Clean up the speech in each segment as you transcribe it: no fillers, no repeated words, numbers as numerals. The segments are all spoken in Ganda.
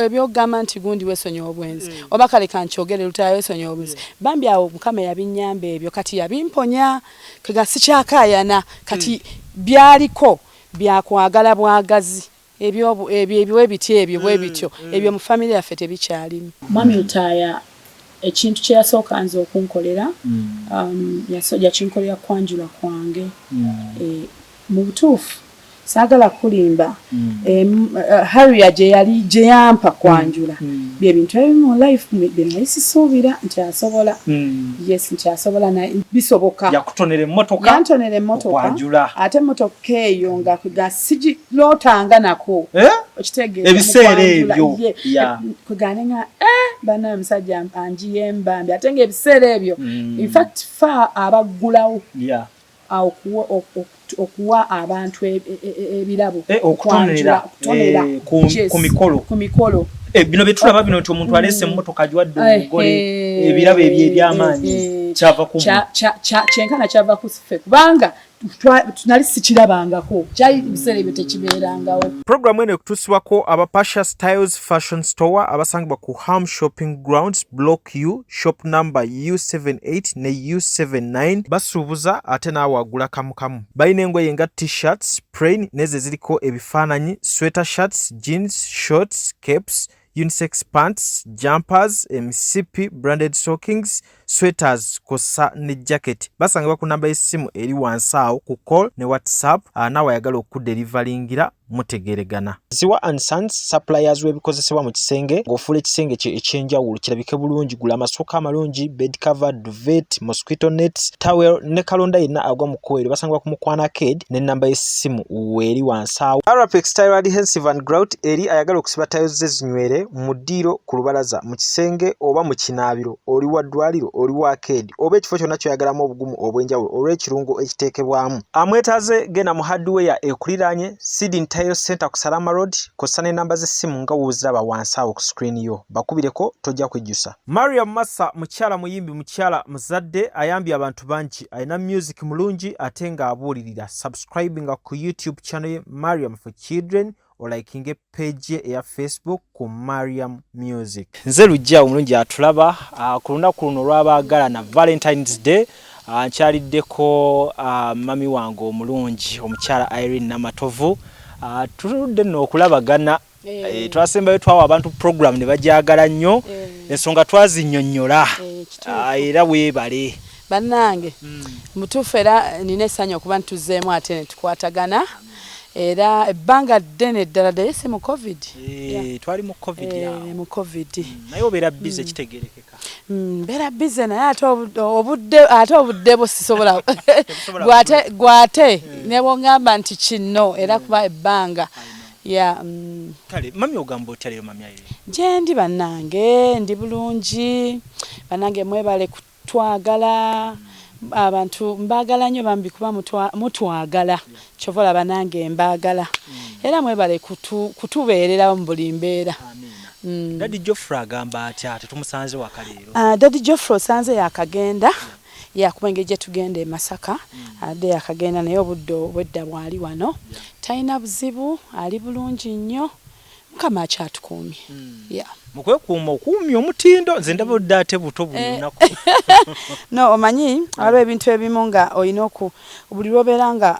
ebyogamba nti gundi wesonyiwa obwenzi oba kale kankyogere lutayo wesonyiwa obwenzi bambi awo Mukama yabinyamba ebyo kati yabimponya kega sikyakayana kati byaliko byakwagala bwagazi ebyo ebyo bwebityo ebyo mu family yaffe tebikyalimu. Mwami Lutaya ekintu kye yasooka nze okunkolera yasoja kinkolera kwanjula kwange mu butuufu saagala kulimba Harrier gye yampa kwanjula bye bintu ebimu mu life bye nali sisuubira nti asobola yes nti asobola na bisoboka yakutonera emmotoka yantonera emmotoka ate emmotoka eyo nga sigilootanga nako okitegeeza ebiseera ebyo kugane nga bana musajja anjiyembambi ate nga ebiseera ebyo in fact fa abaggulawo okuwa abantu ebirabo okutonera ku mikolo bino betulaba bino nti omuntu alese emmotoka agiwadde omugole ebirabo eby'amaanyi kyava ku kyenkana kyava ku ffe kubanga tunali sikirabangako kyali biseera ebyo tekibeerangawo. Programu eno ekutuusibwako aba Pasha Styles Fashion Store abasangibwa ku Ham Shopping Grounds Block U shop number U78 ne U79 basuubuza ate naawe agula kamukamu. Balina engoye nga t-shirts, plain nezo ziriko ebifaananyi, sweater shirts, jeans, shorts, capes, unisex pants, jumpers, MCP, branded stockings, sweaters, kosa ne jacket. Basangibwa ku namba y'essimu eri wansi awo ku call ne WhatsApp n'awayagala okudelivalingira mutegeregana. Ziwa and Sons suppliers w'ebikozesebwa mu kisenge ng'ofuula ekisenge kye ekyenjawulo kirabike bulungi. Gula amasooka amalungi, bed cover, duvet, mosquito nets, towel ne kalonda yenna agwa mu kkoero. Basangibwa ku Mukwana Arcade ne namba y'essimu weeri wansi awo. Arapex Tile Adhesive and Grout eri ayagala okusiba tayo ze zinywere mu ddiiro ku lubalaza mu kisenge oba mu kinaabiro oli wa ddwaliro oli wa arcade oba ekifo kyonna kyoyagalamu obugumu obw'enjawulo olw'ekirungo ekiteekebwamu. Amwetaaze genda mu hardware ekuliraanye Sidin Tile Center ku Salama Road kosa n'ennamba z'essimu nga wooziraba wansi awo ku screen yo bakubireko tojja kwejjusa. Mariam Massa mukyala muyimbi mukyala muzadde ayambye abantu bangi alina music mulungi ate nga abuulirira. Subscribinga ku YouTube channel ye Mariam for Children olikinge page ya Facebook ku Mariam Music. Nze lujja omulungi atulaba ku lunaku luno lw'abaagala na Valentines Day nkyaliddeko mami wange omulungi omukyala Irene Namatovu tuludde nno okulabagana twasembayo twawa abantu program ne bajagala nnyo ensonga twazinnyonnyola era weebale bannange mutuufu era nina essanyu okuba ntuzzeemu ate ne tukwatagana era ebbanga ddene ddala dayese mu covid twali mu covid mu covid naye obeera bize kitegerekeka mbeera bize naye ate obudde bwo sisobola gwate ne bwongamba nti kino era kuba ebbanga kale mami ogamba otya leero mami ayo gye ndi bannange ndi bulungi bannange mwebale kutwagala abantu mbagala nnyo bambi kuba mutwagala kyovola banange mbagala era mwebale kutubeererawo mu buli mbeera. Daddy Geoffrey agamba atya tetumusanze waka leero? Daddy Geoffrey osanze yakagenda yakuba engeri gye tugenda e Masaka adde yakagenda naye obudde obwedda bwali wano talina buzibu ali bulungi nnyo Mukama akyatukuumye. Mukwekuuma okuumya omutindo nze ndaba odde ate buto buli lunaku. No omanyi waliwo ebintu ebimu nga olina buli lwobeera nga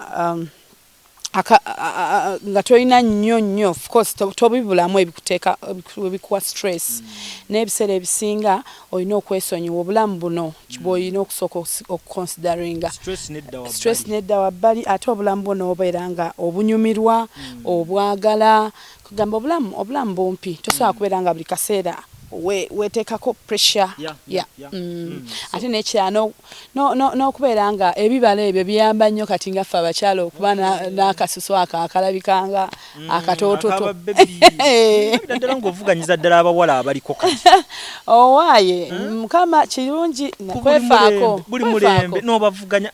tolina nnyo of course tobibulamu ebikuwa stress n'ebiseera ebisinga olina okwesonyiwa obulamu buno bw'olina okusooka okuconsideringa stress nedda wabbali ate obulamu buno obeera nga obunyumirwa obwagala kugamba obulamu bumpi tosobola kubeera nga buli kaseera weteekako pressure ate n'ekirala n'okubeera nga ebibala ebyo biyamba nnyo kati nga ffe abakyala okuba n'akasusu akalabikanga akatoototo ddala ng'ovuganyiza ddala abawala abaliko kati owaaye Mukama kirungi kwefaako buli mulembe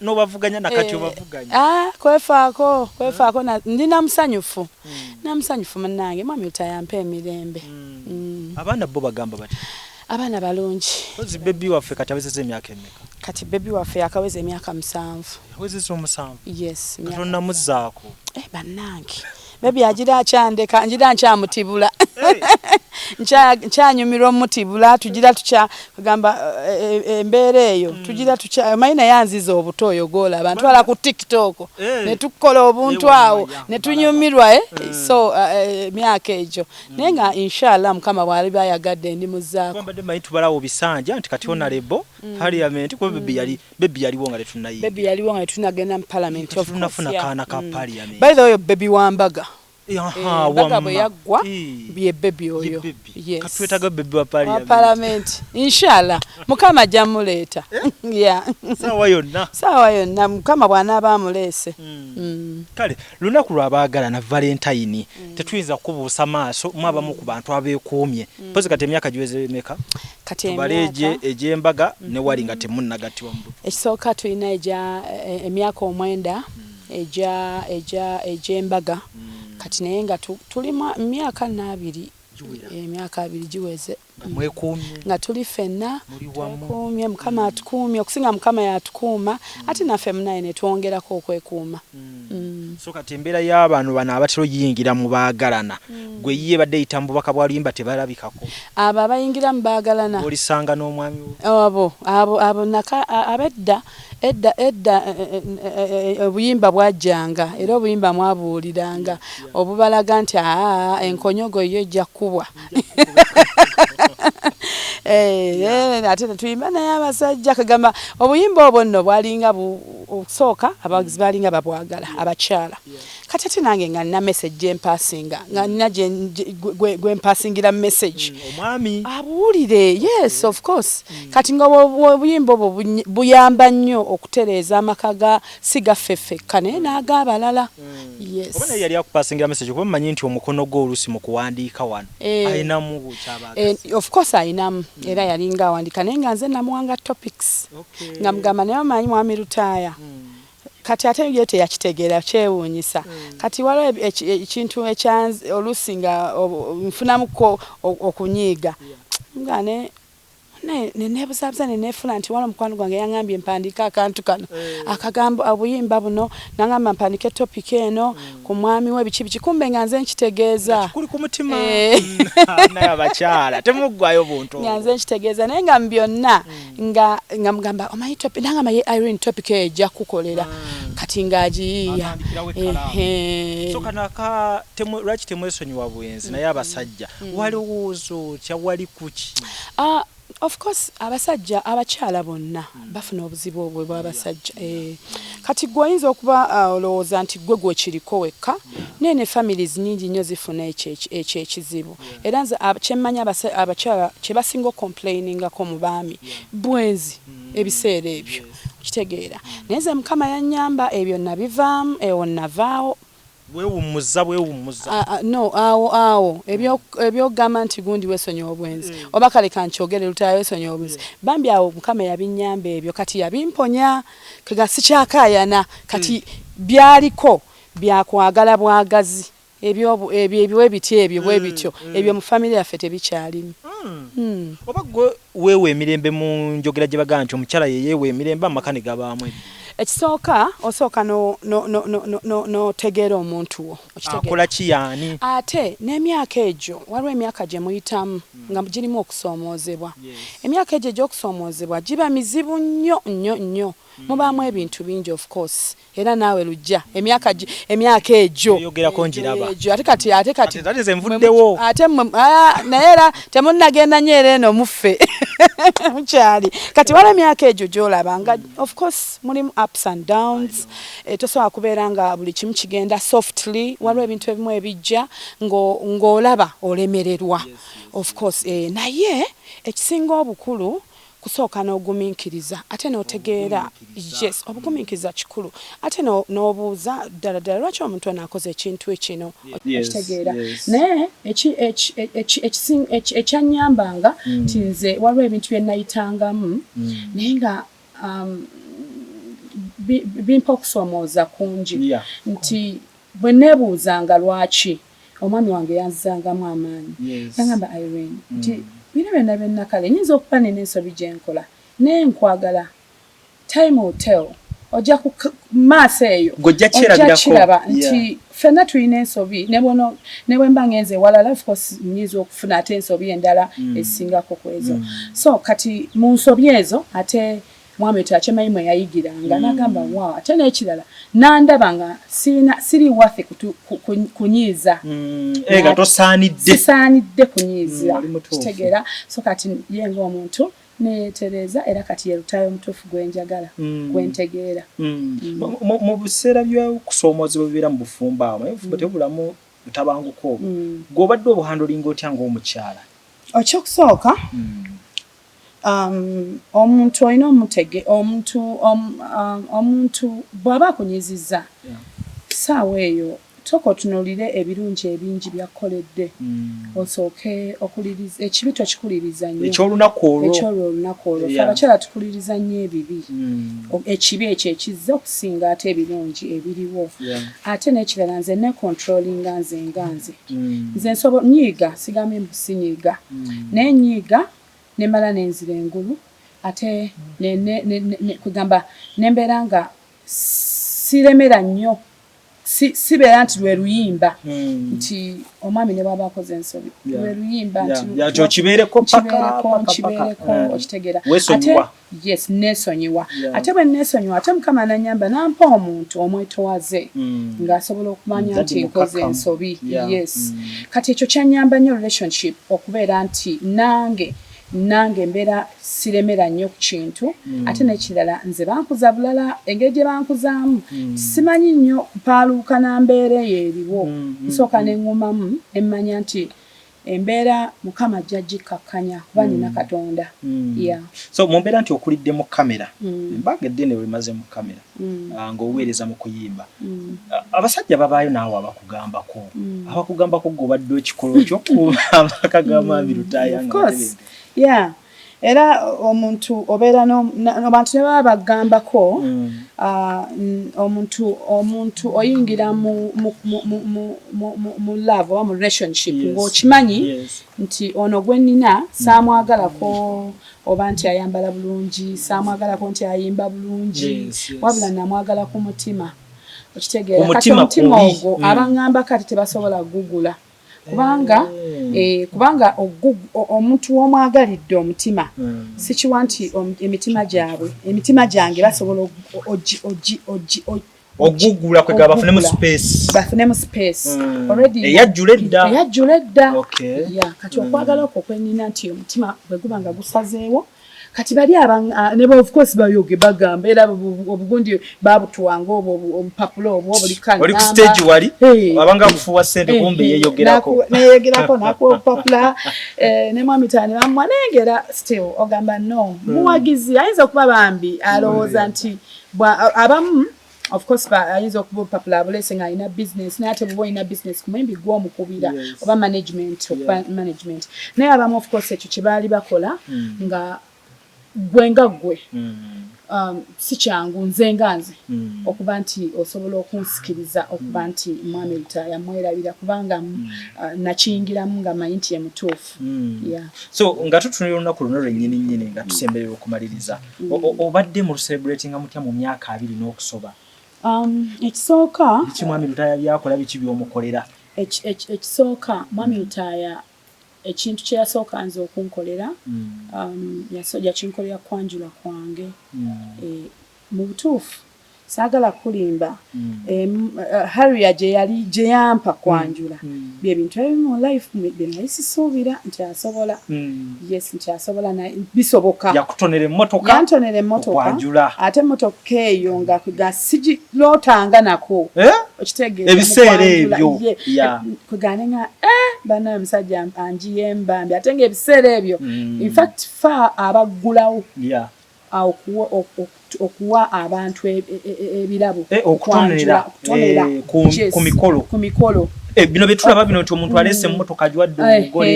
n'obavuganya nakati obavuganya kwefaako ndi namusanyufu munnange Mwami Lutaya emirembe. Abaana bo bagamba bati abaana balungi ozi baby waffe kati awezezza emyaka emeka? Kati baby waffe yakaweza emyaka 7. Awezezza 7? Yes. Katonda muzzaako bannange baby agira akyandeka ngira nkyamutibula nkyanyumirwa omutibula tugira tukya kugamba embeera eyo tugira tukya mayina yanziza obutoyo gola abantu bala ku TikTok ne tukola obuntu awo ne tunyumirwa so myaka ejo nenga inshallah mukama bwali bayagadde ndi muzaako kwambadde mayi tubalawo bisanja nti kati honorable parliament ko baby yaliwo nga letunayi baby yaliwo nga letunagenda mu parliament of tunafuna kana ka parliament by the way baby wambaga wamma yagwa bye baby oyo yes katwetaga baby wa parliament inshallah mukama jamuleta yeah sawa yonna mukama bwana bamulese kale lunaku lwabagala na Valentine tetuyinza kubuusa maaso mwaba mu ku bantu abeekumye pozi kati emyaka giweze meka kati baleje ejembaga ne wali nga temunnagati wambu ekisooka tuyina emyaka omwenda ejembaga kati naye nga tuli myaka 2 emyaka 2 giweze nga tuli fenna tukumye mukama atukumye okusinga mukama yatukuuma ate naffe munaye ne twongerako okwekuuma so kati embeera y'abantu bano abatero yingira mu baagalana gwe yiye badde itambu baka bwalimba tebalabikako abo abayingira mu baagalana olisanga n'omwami abo naka abedda edda obuyimba bwajjanga era obuyimba mwabuuliranga obubalaga nti enkonyogo yo ejja kubwa ate tuyimba naye abasajja kagamba obuyimba obwo nno bwalinga okusooka abawagizi balinga babwagala abakyala kati ate nange nga nina message empasinga nga nina gwe mpasingira message omwami abuulire yes of course kati nga obuyimba obwo buyamba nnyo okutereeza amaka ga sigaffeffekka naye n'ag'abalala yes obona yali akupasingira message kuba mmanyi nti omukono gw'olusi mu kuwandiika wano ayinamu bukyabaaga of course ayinamu era yalinga awandika naye nga nze namuwanga topics nga mugamba naye omanyi mwami Lutaaya kati ate ye teyakitegeera kyewuunyisa kati waliwo ekintu olusi nga nfunamuko okunyiiga ngane nebuzabuza nenefuna nti wala mukwano gwange yangambye mpandiika akantu kano akagamba obuyimba buno nangamba mpandiike topic eno ku mwami we biki kumbe nga nze nkitegeeza kuli ku mutima naye abakyala temuggwayo buntu nga nze nkitegeeza naye nga byonna nga mugamba omanyi topic nangamba ye Irene topic ejja kukolera kati ngaagiyiiya so kanaka lwaki temwesonyiwa bwenzi naye abasajja waliwuuzo kyawali kuki of course abasajja abakyala bonna bafuna obuzibu obwo bw'abasajja kati gwe oyinza okuba olowooza nti gwe kiriko wekka nene families nyingi nnyo zifuna ekyo ekizibu era nze kyemmanya abakyala kye basinga okomplainingako mu baami bwenzi ebiseera ebyo kitegeera naye nze mukama yannyamba ebyo nabivaamu ewo navaawo weewummuza no awo ebyogamba nti gundi wesonyiwa obwenzi oba kale kankyogere Lutaaya wesonyiwa obwenzi bambi awo mukama yabinnyamba ebyo kati yabimponya kega sikyakaayana kati byaliko byakwagala bwagazi ebyo bityo ebyo mu family yaffe tebikyalimu oba gwe weewa emirembe mu njogera gye bagamba nti omukyala yeyeewa emirembe amaka ne gabaamu ekisooka osooka n'otegeera omuntu wo akola kiyani ate n'emyaka egyo waliwo emyaka gye muyitamu nga girimu okusoomoozebwa emyaka egyo egy'okusoomoozebwa giba mizibu nnyo mubaamu ebintu bingi of course era naawe lujja emyaka egyo yogerako njiraba ate kati nze nvuddewo ate naye era temunnagenda nnyo era eno muffe mukyali kati wala emyaka egyo gy'olaba nga of course mulimu ups and downs tosobola kubeera nga buli kimu kigenda softly waliwo ebintu ebimu ebijja ng'olaba olemererwa of course naye ekisinga obukulu kusooka n'ogumiikiriza ate n'otegeera yes obugumiikiriza kikulu ate n'obuuza ddala lwaki omuntu anaakoze ekintu ekino okitegeera naye ekyannyambanga nti nze waliwo ebintu bye nayitangamu naye nga bimpa okusoomooza kungi nti bwe neebuuzanga lwaki omwami wange yanzizangamu amaanyi yangamba Irene nti bino byonna byennakale nyinza okuba nina ensobi gye nkola naye nkwagala time will tell ojja ku maaso eyo ojja kiraba nti fena tulina ensobi ne bwe mba ngenze walala of course nyiza okufuna ate ensobi endala esingako kwezo so kati mu nsobi ezo ate mwami tachemanyi mwe yayigiranga nagamba wow ate n'ekirala nandaba nga siri wafe kunyiza ega tosaanidde kunyiza kitegeera so kati yenga omuntu neetereza era kati yerutayo omutuufu gwenjagala gwentegeera mu biseera by'okusoomoozebwa bibeera mu bufumba awo ebufumba tebulamu butabanguko gw'obadde obuhandolinga otya ng'omukyala ekyokusooka omuntu olina omutege omuntu bw'aba akunyiziza saawa eyo toka otunuulire ebirungi ebingi byakkoledde osooke okuliriza ekibi tokikuliriza nnyo ekyolunaku olwo abakyala tukuliriza nnyo ebibi ekibi ekyo ekizza okusinga ate ebirungi ebiriwo ate n'ekirala nze ne controllinga nze nsobola nyiiga sigambye mbu sinyiiga naye nyiiga nemala nenzira engulu ate kugamba nembeera nga siremera nnyo sibeera nti lwe luyimba nti omwami ne bwaba akoze ensobi lwe luyimba nti kibeereko okitegeera ate yes nesonyiwa ate bwe nesonyiwa ate mukama nanyamba nampa omuntu omwetowaze ng'asobola okumanya nti nkoze ensobi yes kati ekyo kyanyamba nnyo relationship okubeera nti nange mbeera siremera nnyo ku kintu ate n'ekirala nze bankuza bulala engeri gye bankuzaamu simanyi nnyo kupaaluuka na mbeera eyo eriwo nsooka neŋŋumamu emmanya nti embeera mukama ajja gikkakkanya kuba nina katonda so mu mbeera nti okulidde mu kamera embaga eddene wemaze mu kamera ng'oweereza mu kuyimba abasajja babaayo naawe abakugambako g'obadde ekikolo ky'okuba amaka g'amaami lutaayanga era omuntu obeera n'abantu ne baba bagambako omuntu oyingira mu love oba mu relationship ng'okimanyi nti ono gwe nnina saamwagalako oba nti ayambala bulungi saamwagalako nti ayimba bulungi wabula namwagala ku mutima okitegeera kati omutima ogwo abaŋŋamba kati tebasobola kugugula kubanga omuntu w'omwagalidde omutima sikiwa nti emitima gyange basobola ogugula kwega bafunemu space eyajjula edda kati okwagala okwo kwenina nti omutima bwe guba nga gusazeewo kati bali nebo of course bayoge bagamba era obugundi babutuwanga obupapula obwo buli kanamba oli ku stage wali abanga kufuwa sente kumbe yeyogerako nako papula ne mwami tani bamwanengera still ogamba no muwagizi ayinza okuba bambi alowooza nti abamu of course ayinza okuba papula abulese nga alina business naye ate buba olina business kumwembi gw'omukubira oba management naye abamu of course ekyo kye baali bakola nga gwenga gwe si kyangu nze nga nze okuba nti osobola okunsikiriza okuba nti mwami lutaaya mwerabira kubanga nakiyingiramu nga manyi nti ye mutuufu so nga tutunira olunaku luno lwennyini nga tusemberera okumaliriza obadde mu celebrating mutya mu myaka 2 n'okusoba ekisooka biki mwami lutaaya byakola biki by'omukolera ekisooka mwami lutaaya ekintu kye yasooka nze okunkolera yakinkolera kwanjula kwange mu butuufu saagala kulimba Harrier gye yampa kwanjula bye bintu ebimu mu life bye nali sisuubira nti asobola nti asobola bisoboka yantonera emmotoka ate emmotoka eyo nga sigilootanga nako okitegeeza ebiseera ebyo kugane nga bana omusajja anjiyembambi ate nga ebiseera ebyo in fact fa abaggulawo okuwa abantu ebirabo okutonera ku mikolo bino byetulaba bino nti omuntu alese emmotoka agiwadde omugole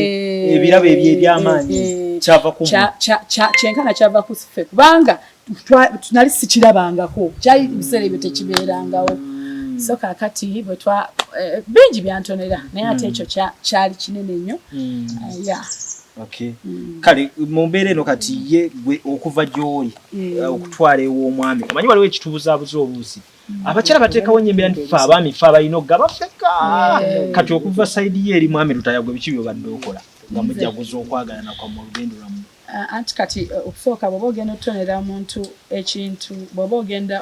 ebirabo ebyo eby'amaanyi kyava ku kyenkana kyava ku ffe kubanga tunali sikirabangako kyali ebiseera ebyo tekibeerangawo so kakati bwe bingi byantonera naye ate ekyo kyali kinene nnyo kale mu mbeera eno kati ye gwe okuva gy'oli okutwala ew'omwami omanyi waliwo ekitubuzaabuza obuusi abakyala bateekawo nyembera nti fe abaami fe abalina okugabafeka kati okuva sayidi ye eri mwami Lutaya gwe biki byobadde okola nga mujjaguza okwagalana kwammwe olugendo lwammwe anti kati okusooka bw'oba ogenda okutonera omuntu ekintu bw'oba ogenda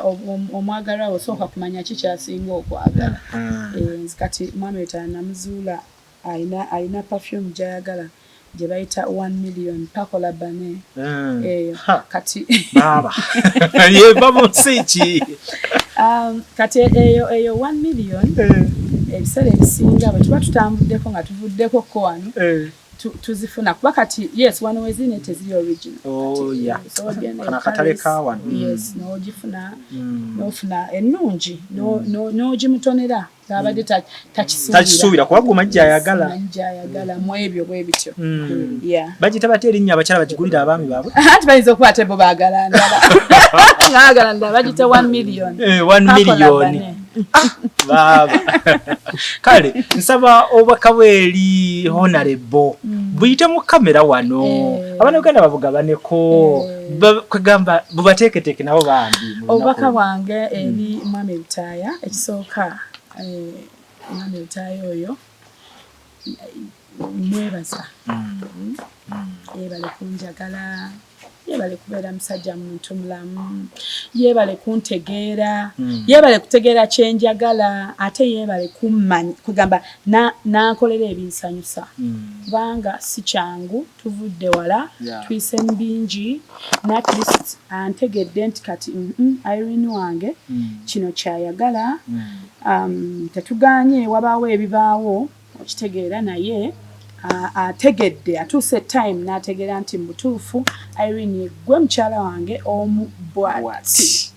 omwagalwa osooka kumanya kikyasinga okwagala kati mwami Lutaya namuzuula alina perfume gy'ayagala gye bayita 1 million pakola bane eyo kati baba yeva musiki kati eyo 1 million ebiseera ebisinga bwe tuba tutambuddeko nga tuvuddeko ko wano tuzifuna kuba kati yes wano wezine teziri original so kana katale ka wano yes n'ogifuna n'ofuna ennungi n'ogimutonera abadde takisuubira kuba guma gy'ayagala mu ebyo bwe bityo bagita bate erinnya abakyala bagigulira abaami baabwe anti bayinza okuba te bo baagala ndala baagala ndala bagita 1 million 1 million baba kale nsaba obubaka bw'eri honorable buyite mu kamera wano Abannayuganda babugabaneko kwegamba bubateeketeeke nabo bambi obubaka bwange eri mwami Lutaya ekisooka mwami Lutaya oyo mwebaza yebale kunjagala yebale kubeera musajja muntu mulamu yebale kuntegeera yebale kutegeera kyenjagala ate yebale kummanyi kugamba nankolera ebinsanyusa kubanga si kyangu tuvudde wala tuyise mu bingi at least antegedde nti kati Irene wange kino kyayagala tetuganye wabaawo ebibaawo okitegeera naye ategedde atuuse time n'ategeera nti mutuufu Irene gwe mukyala wange omu bwati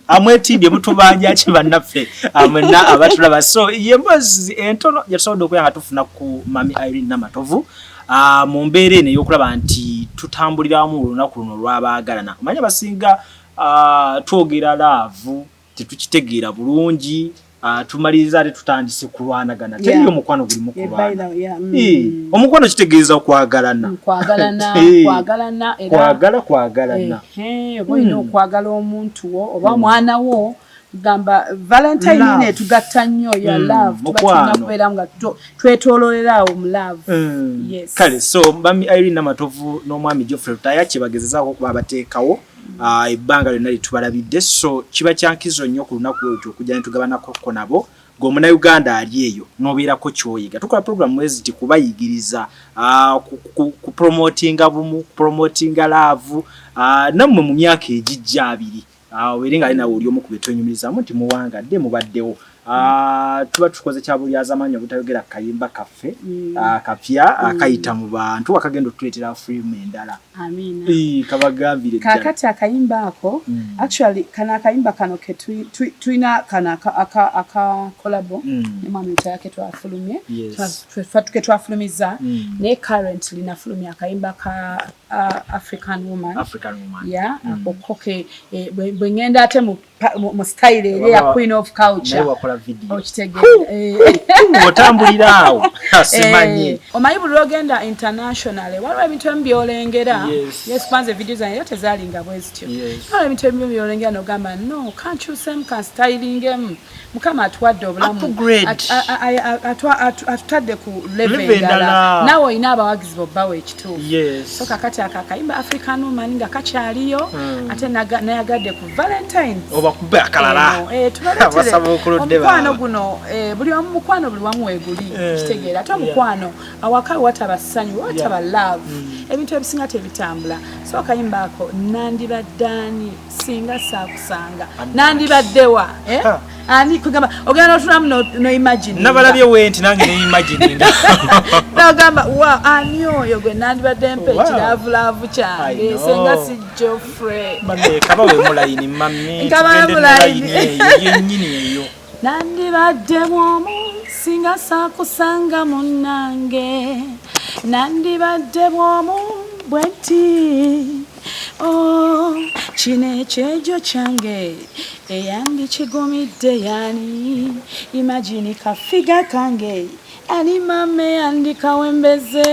amwetindye mutubanja ki bannaffe amena abatulaba so yembazi entono yasobola okuyanga tufuna ku mami Irene Namatovu mu mbeera eno ey'okulaba nti tutambuliramu olunaku luno lw'abaagalana omanya basinga twogera laavu tetukitegeera bulungi tumaliriza ate tutandise kulwanagana teriyo omukwano guli mu kulwana omukwano kitegeeza okwagalana kwagalana oba olina okwagala omuntu wo oba mwana wo gamba Valentine ne tugatta nnyo ya love tuba tulina kubeera nga twetoololerawo mu love kale so mami Irene Namatovu n'omwami Geoffrey Lutaya kyebagezezaako okuba abateekawo ebbanga lyonna litubalabidde so kiba kyankizo nnyo ku lunaku olwo okujja ne tugabanako nabo ng'omunnayuganda ali eyo n'obeerako kyoyiga tukola programu mwezi ti kubayigiriza ku promotinga bumu promotinga love nammwe mu myaka egijja abiri weringa ali nawe oli omu ku betwenyumirizamu nti muwangadde mubaddewo tuba tukoze kyabulyaza amanyi obutayogera kayimba kaffe kapya akayita mu bantu akagenda otuleetera firimu endala kabagambire kakati akayimba ako actually kana akayimba kano ke tulina kana aka kolabo ne mwami Lutaya ke twafulumye ke twafulumiza ne currently nafulumya akayimba ka African woman okoke bwe ngenda ate mu style eri ya Queen of Culture otambulira awo simanyi omanyi buli lwogenda international waliwo ebintu ebimu byolengera yes kwanza video zange era tezaalinga bwe zityo waliwo ebintu ebimu byolengera n'ogamba no kankyusemu kanstylingemu mukama atuwadde obulamu atutadde ku level endala naawe olina abawagizi bobbawo ekituufu so kakati akakayimba African woman nga kakyaliyo ate nayagadde ku Valentines kubbe akalala omukwano guno buli wamu mukwano buli wamu weeguli kitegeera ate omukwano awaka wataba ssanyu wataba love ebintu ebisinga tebitambula so akayimba ako nandibaddaani singa saakusanga nandibaddewa ani kugamba ogenda otulamu no imagine nabalabye wenti nange ne imagininga nagamba wa ani oyo gwe nandibadde mpe kiravulavu kyange senga si Geoffrey bane kaba we mulayini mami yenyini eyo nandibadde bwomu singa saakusanga munnange nandibadde bwomu bwenti kino ekyejo kyange eyandikigumidde yani imagine kafiga kange ani mame yandikawembeze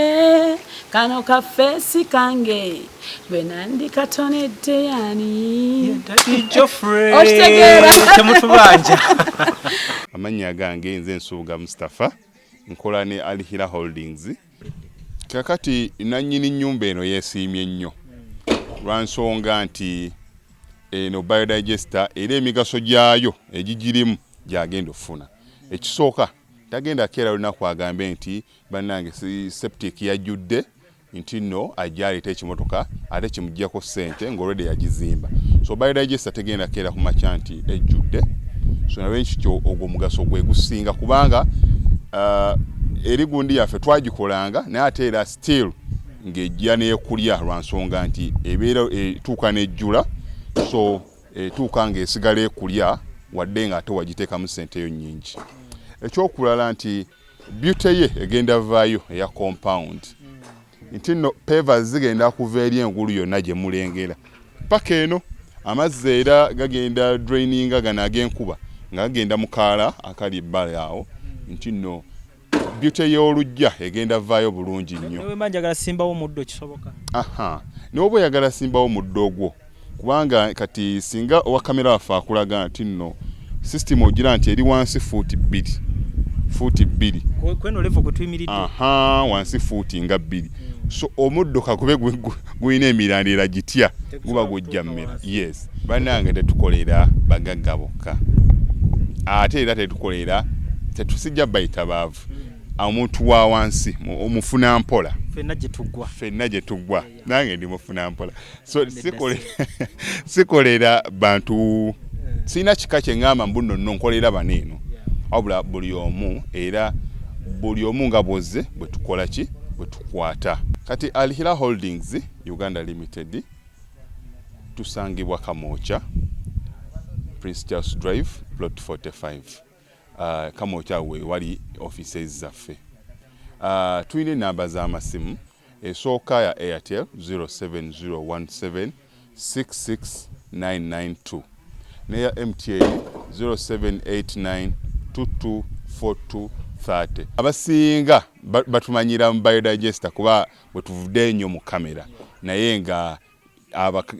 kano kafeesi kange bwe nandikatonedde yani okitegeera temutubanja. Amannya gange nze Nsuuga Mustafa nkola ne Alihira Holdings. Kakati nannyini nnyumba eno yeesiimye nnyo lwa nsonga nti eno biodigester era emigaso gyayo egigirimu gyagenda okufuna. Ekisooka tagenda keera lunaku agambe nti bannange septic yajjudde nti nno ajja aleeta ekimotoka ate kimuggyako ssente ng'olwedde yagizimba. So biodigester tegenda keera ku makya nti ejjudde. So nawe nkityo ogwo mugaso gwe gusinga kubanga eri gundi yaffe twagikolanga naye ate era still ng'ejja n'ekulya lwa nsonga nti ebeera etuuka n'ejjula. So etuuka ng'esigala ekulya wadde ng'ate wagiteekamu ssente yo nnyingi. Ekyokulala nti beauty ye egenda vaayo eya compound nti nno pavers zigenda kuva eri engulu yonna gye mulengera paka eno amazzi era gagenda draininga gano ag'enkuba nga gagenda mu kaala akali ebbali awo nti nno beauty y'olujja egenda vaayo bulungi nnyo. Newe manjagala simbawo muddo kisoboka. N'oba oyagala simbawo muddo ogwo kubanga kati singa owa kamera waffe akulaga nti nno system ogira nti eri wansi fuuti 2 kweno level kwe tuyimiridde wansi fuuti nga 2. So omuddo kakube guyina emirandira gitya guba gujja mmera. Yes, bannange tetukolera bagagga bokka ate era tetusijja bayita baavu omuntu wa wansi omufuna mpola ffenna gye tuggwa nange ndi mufuna mpola. So sikolera bantu sina kika kye ngamba mbuno nno nkolera baneeno wabula buli omu nga bwozze bwe tukola ki bwe tukwata. Kati Alihira Holdings Uganda Limited tusangibwa Kamoocha Prince Charles Drive plot 45 Kamoocha we wali offices zaffe. Tuyina namba z'amasimu esooka ya Airtel 07017669992 neya MTN 0789224230. Abasinga batumanyira mu biodigester kuba bwe tuvudde nnyo mu kamera naye nga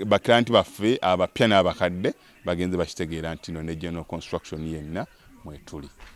baklanti baffe abapya n'abakadde bagenze bakitegeera nti no ne general construction yenna mwetuli.